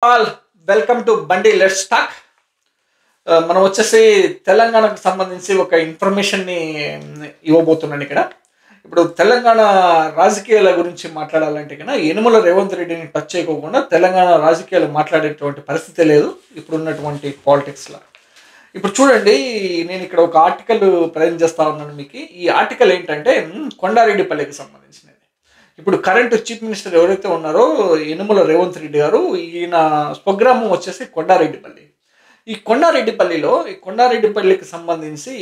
All welcome to బండి let's talk. మనం వచ్చేసి తెలంగాణకు సంబంధించి ఒక ఇన్ఫర్మేషన్ని ఇవ్వబోతున్నాను ఇక్కడ. ఇప్పుడు తెలంగాణ రాజకీయాల గురించి మాట్లాడాలంటే కన్నా యనుమల రేవంత్ రెడ్డిని టచ్ చేయకోకుండా తెలంగాణ రాజకీయాలు మాట్లాడేటువంటి పరిస్థితే లేదు ఇప్పుడున్నటువంటి పాలిటిక్స్లో. ఇప్పుడు చూడండి, నేను ఇక్కడ ఒక ఆర్టికల్ ప్రజెంట్ చేస్తా ఉన్నాను మీకు. ఈ ఆర్టికల్ ఏంటంటే కొండారెడ్డిపల్లికి సంబంధించినది. ఇప్పుడు కరెంట్ చీఫ్ మినిస్టర్ ఎవరైతే ఉన్నారో యనుమల రేవంత్ రెడ్డి గారు, ఈయన స్వగ్రామం వచ్చేసి కొండారెడ్డిపల్లి. ఈ కొండారెడ్డిపల్లికి సంబంధించి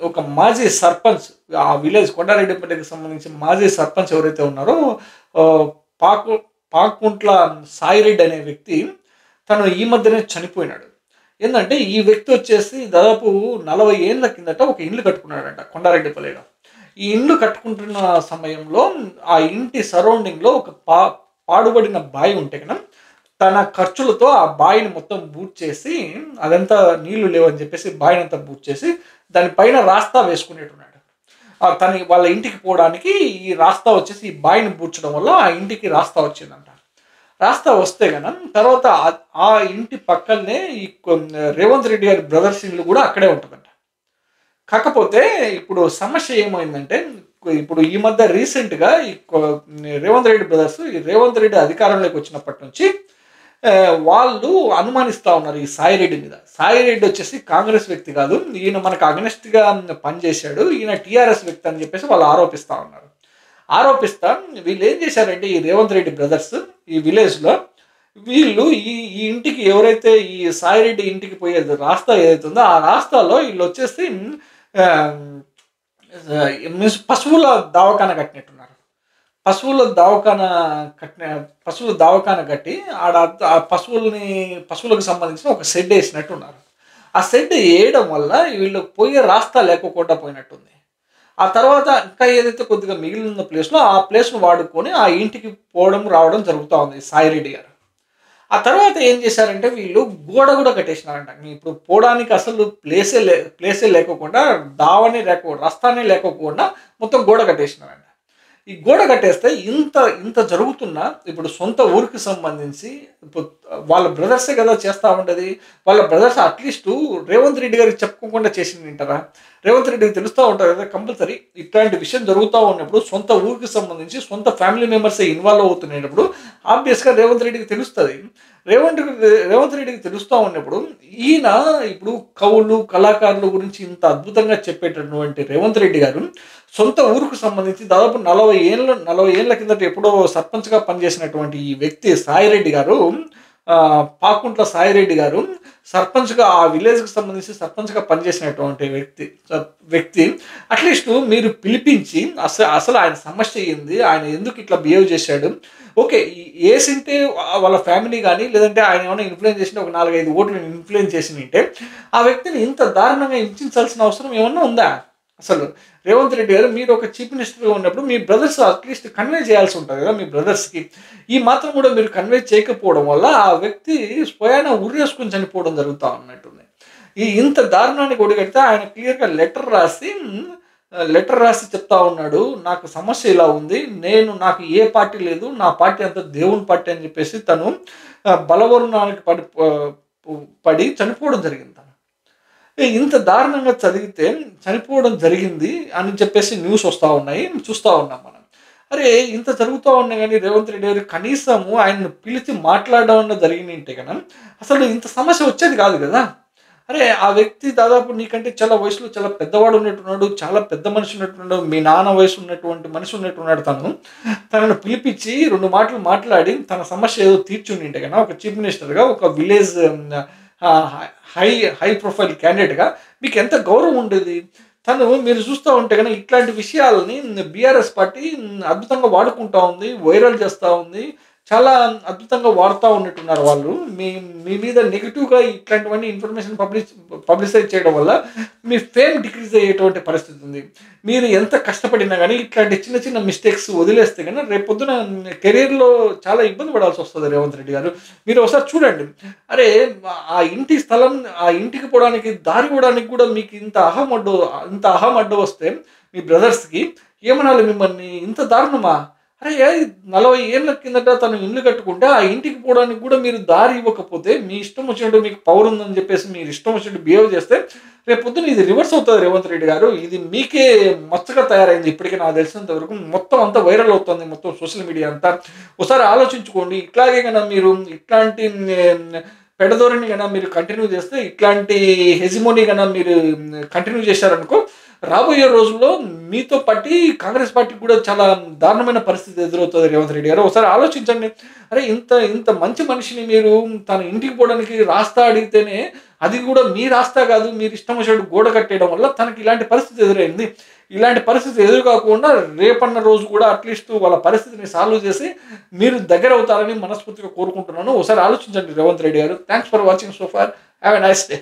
ఒక మాజీ సర్పంచ్, ఆ విలేజ్ కొండారెడ్డిపల్లికి సంబంధించి మాజీ సర్పంచ్ ఎవరైతే ఉన్నారో ఆ, పాకు పాకుంట్ల సాయిరెడ్డి అనే వ్యక్తి, తను ఈ మధ్యనే చనిపోయినాడు. ఏంటంటే ఈ వ్యక్తి వచ్చేసి దాదాపు 40 ఏళ్ళ కిందట ఒక ఇల్లు కట్టుకున్నాడంట కొండారెడ్డిపల్లిలో. ఈ ఇల్లు కట్టుకుంటున్న సమయంలో ఆ ఇంటి సరౌండింగ్లో ఒక పాడుబడిన బావి ఉంటే కనుక తన ఖర్చులతో ఆ బావిని మొత్తం బూట్ చేసి, అదంతా నీళ్లు లేవని చెప్పేసి బావిని అంతా బూట్ చేసి దానిపైన రాస్తా వేసుకునేట్టున్నాడు. వాళ్ళ ఇంటికి పోవడానికి ఈ రాస్తా వచ్చేసి ఈ బావిని బూడ్చడం వల్ల ఆ ఇంటికి రాస్తా వచ్చిందంట. రాస్తా వస్తే గన తర్వాత ఆ ఇంటి పక్కనే ఈ రేవంత్ రెడ్డి గారి బ్రదర్స్ ఇల్లు కూడా అక్కడే ఉంటుందంట. కాకపోతే ఇప్పుడు సమస్య ఏమైందంటే, ఇప్పుడు ఈ మధ్య రీసెంట్గా రేవంత్ రెడ్డి బ్రదర్స్, ఈ రేవంత్ రెడ్డి అధికారంలోకి వచ్చినప్పటి నుంచి వాళ్ళు అనుమానిస్తూ ఉన్నారు ఈ సాయిరెడ్డి మీద. సాయిరెడ్డి వచ్చేసి కాంగ్రెస్ వ్యక్తి కాదు, ఈయన మనకు అగనెస్ట్గా పనిచేశాడు, ఈయన టీఆర్ఎస్ వ్యక్తి అని చెప్పేసి వాళ్ళు ఆరోపిస్తూ ఉన్నారు. ఆరోపిస్తా వీళ్ళు ఏం చేశారంటే, ఈ రేవంత్ రెడ్డి బ్రదర్స్ ఈ విలేజ్లో వీళ్ళు ఈ ఇంటికి ఎవరైతే ఈ సాయిరెడ్డి ఇంటికి పోయేది రాస్తా ఏదైతుందో ఆ రాస్తాలో వీళ్ళు వచ్చేసి పశువుల దవాఖాన కట్టినట్టున్నారు. పశువుల దవాఖాన కట్టి ఆడ ఆ పశువులకు సంబంధించిన ఒక షెడ్ వేసినట్టున్నారు. ఆ షెడ్ వేయడం వల్ల వీళ్ళు పోయే రాస్తా లేకోకుండా పోయినట్టుంది. ఆ తర్వాత ఇంకా ఏదైతే కొద్దిగా మిగిలిన ప్లేస్లో ఆ ప్లేస్ను వాడుకొని ఆ ఇంటికి పోవడం రావడం జరుగుతూ ఉంది సాయిరెడ్డి గారు. ఆ తర్వాత ఏం చేశారంటే వీళ్ళు గోడ కూడా కట్టేసినారంట. ఇప్పుడు పోవడానికి అసలు ప్లేసే లేకోకుండా, రస్తానే లేకోకుండా మొత్తం గోడ కట్టేసినారంట. ఈ గోడ కట్టేస్తే ఇంత జరుగుతున్నా ఇప్పుడు సొంత ఊరికి సంబంధించి ఇప్పుడు వాళ్ళ బ్రదర్సే కదా చేస్తూ ఉండేది. వాళ్ళ బ్రదర్స్ అట్లీస్ట్ రేవంత్ రెడ్డి గారికి చెప్పుకోకుండా చేసింది వింటారా? రేవంత్ రెడ్డికి తెలుస్తూ ఉంటారు కదా కంపల్సరీ. ఇట్లాంటి విషయం జరుగుతూ ఉన్నప్పుడు సొంత ఊరికి సంబంధించి సొంత ఫ్యామిలీ మెంబర్సే ఇన్వాల్వ్ అవుతున్నప్పుడు ఆబ్వియస్గా రేవంత్ రెడ్డికి తెలుస్తుంది. రేవంత్ రెడ్డికి తెలుస్తూ ఉన్నప్పుడు ఈయన ఇప్పుడు కవులు కళాకారుల గురించి ఇంత అద్భుతంగా చెప్పేటటువంటి రేవంత్ రెడ్డి గారు సొంత ఊరుకు సంబంధించి దాదాపు 40 ఏళ్ళ కిందట ఎప్పుడో సర్పంచ్గా పనిచేసినటువంటి ఈ వ్యక్తి సాయిరెడ్డి గారు, పాకుంట్ల సాయిరెడ్డి గారు సర్పంచ్గా ఆ విలేజ్కి సంబంధించి సర్పంచ్గా పనిచేసినటువంటి వ్యక్తి అట్లీస్ట్ మీరు పిలిపించి అసలు ఆయన సమస్య ఏంది, ఆయన ఎందుకు ఇట్లా బిహేవ్ చేశాడు, ఓకే వేసింటే వాళ్ళ ఫ్యామిలీ కానీ లేదంటే ఆయన ఏమైనా ఇన్ఫ్లుయెన్స్ చేసిన ఒక 4-5 ఓట్లు ఇన్ఫ్లుయెన్స్ చేసినంటే ఆ వ్యక్తిని ఇంత దారుణంగా హింసించాల్సిన అవసరం ఏమన్నా ఉందా? అసలు రేవంత్ రెడ్డి గారు, మీరు ఒక చీఫ్ మినిస్టర్గా ఉన్నప్పుడు మీ బ్రదర్స్ అట్లీస్ట్ కన్వే చేయాల్సి ఉంటుంది కదా మీ బ్రదర్స్కి. ఈ మాత్రం కూడా మీరు కన్వే చేయకపోవడం వల్ల ఆ వ్యక్తి స్వయాన ఉరేసుకుని చనిపోవడం జరుగుతూ ఉన్నట్టుంది. ఇంత దారుణానికి ఒడిగడితే ఆయన క్లియర్గా లెటర్ రాసి చెప్తా ఉన్నాడు, నాకు సమస్య ఇలా ఉంది, నాకు ఏ పార్టీ లేదు, నా పార్టీ అంతా దేవుని పార్టీ అని చెప్పేసి తను బలవరుణానికి పడి చనిపోవడం జరిగింది. ఇంత దారుణంగా చనిపోవడం జరిగింది అని చెప్పేసి న్యూస్ వస్తూ ఉన్నాయి, చూస్తూ ఉన్నాం మనం. అరే ఇంత జరుగుతూ ఉన్నాయి కానీ రేవంత్ రెడ్డి గారు కనీసము ఆయన్ని పిలిచి మాట్లాడడం జరిగిందంటే కన్నా అసలు ఇంత సమస్య వచ్చేది కాదు కదా. అరే ఆ వ్యక్తి దాదాపు నీకంటే చాలా వయసులో చాలా పెద్దవాడు ఉన్నట్టున్నాడు, చాలా పెద్ద మనిషి ఉన్నట్టున్నాడు, మీ నాన్న వయసు ఉన్నటువంటి మనిషి ఉన్నట్టున్నాడు. తనను పిలిపించి 2 మాటలు మాట్లాడి తన సమస్య ఏదో తీర్చుండింటే కన్నా ఒక చీఫ్ మినిస్టర్గా, ఒక విలేజ్ హై ప్రొఫైల్ క్యాండిడేట్గా మీకు ఎంత గౌరవం ఉండేది. మీరు చూస్తూ ఉంటే కనుక ఇట్లాంటి విషయాలని బీఆర్ఎస్ పార్టీ అద్భుతంగా వాడుకుంటూ ఉంది, వైరల్ చేస్తూ ఉంది, చాలా అద్భుతంగా వాడుతూ ఉన్నట్టున్నారు వాళ్ళు. మీ మీద నెగిటివ్గా ఇట్లాంటివన్నీ ఇన్ఫర్మేషన్ పబ్లిసైజ్ చేయడం వల్ల మీ ఫేమ్ డిక్రీజ్ అయ్యేటువంటి పరిస్థితి ఉంది. మీరు ఎంత కష్టపడినా కానీ ఇట్లాంటి చిన్న చిన్న మిస్టేక్స్ వదిలేస్తే కానీ రేపొద్దున కెరీర్లో చాలా ఇబ్బంది పడాల్సి వస్తుంది రేవంత్ రెడ్డి గారు. మీరు ఒకసారి చూడండి, అరే ఆ ఇంటికి పోవడానికి దారి పోవడానికి కూడా మీకు ఇంత అహం అడ్డు వస్తే మీ బ్రదర్స్కి ఏమనాలి మిమ్మల్ని? ఇంత దారుణమా? అరే 40 ఏళ్ల కిందట తను ఇల్లు కట్టుకుంటే, ఆ ఇంటికి పోవడానికి కూడా మీరు దారి ఇవ్వకపోతే, మీ ఇష్టం వచ్చినట్టు మీకు పవర్ ఉందని చెప్పేసి మీరు ఇష్టం వచ్చినట్టు బిహేవ్ చేస్తే, రేపు పొద్దున ఇది రివర్స్ అవుతది రేవంత్ రెడ్డి గారు. ఇది మీకే మచ్చగా తయారైంది. ఇప్పటికి నాకు తెలిసినంత వరకు మొత్తం అంతా వైరల్ అవుతుంది. మొత్తం సోషల్ మీడియా అంతా. ఒకసారి ఆలోచించుకోండి. ఇట్లాగే గన మీరు ఇట్లాంటి పెడధోరణి గన మీరు కంటిన్యూ చేస్తే, ఇట్లాంటి హెజిమోనీ గన మీరు కంటిన్యూ చేశారనుకో, రాబోయే రోజుల్లో మీతో పాటి కాంగ్రెస్ పార్టీకి కూడా చాలా దారుణమైన పరిస్థితి ఎదురవుతుంది రేవంత్ రెడ్డి గారు. ఒకసారి ఆలోచించండి. అరే ఇంత ఇంత మంచి మనిషిని మీరు తన ఇంటికి పోవడానికి రాస్తా అడిగితేనే, అది కూడా మీ రాస్తా కాదు, మీరు ఇష్టం వచ్చినట్టు గోడ కట్టేయడం వల్ల తనకి ఇలాంటి పరిస్థితి ఎదురైంది. ఇలాంటి పరిస్థితి ఎదురు కాకుండా రేపన్న రోజు కూడా అట్లీస్ట్ వాళ్ళ పరిస్థితిని సాల్వ్ చేసి మీరు దగ్గర అవుతారని మనస్ఫూర్తిగా కోరుకుంటున్నాను. ఒకసారి ఆలోచించండి రేవంత్ రెడ్డి గారు. Thanks for watching so far. Have a nice day.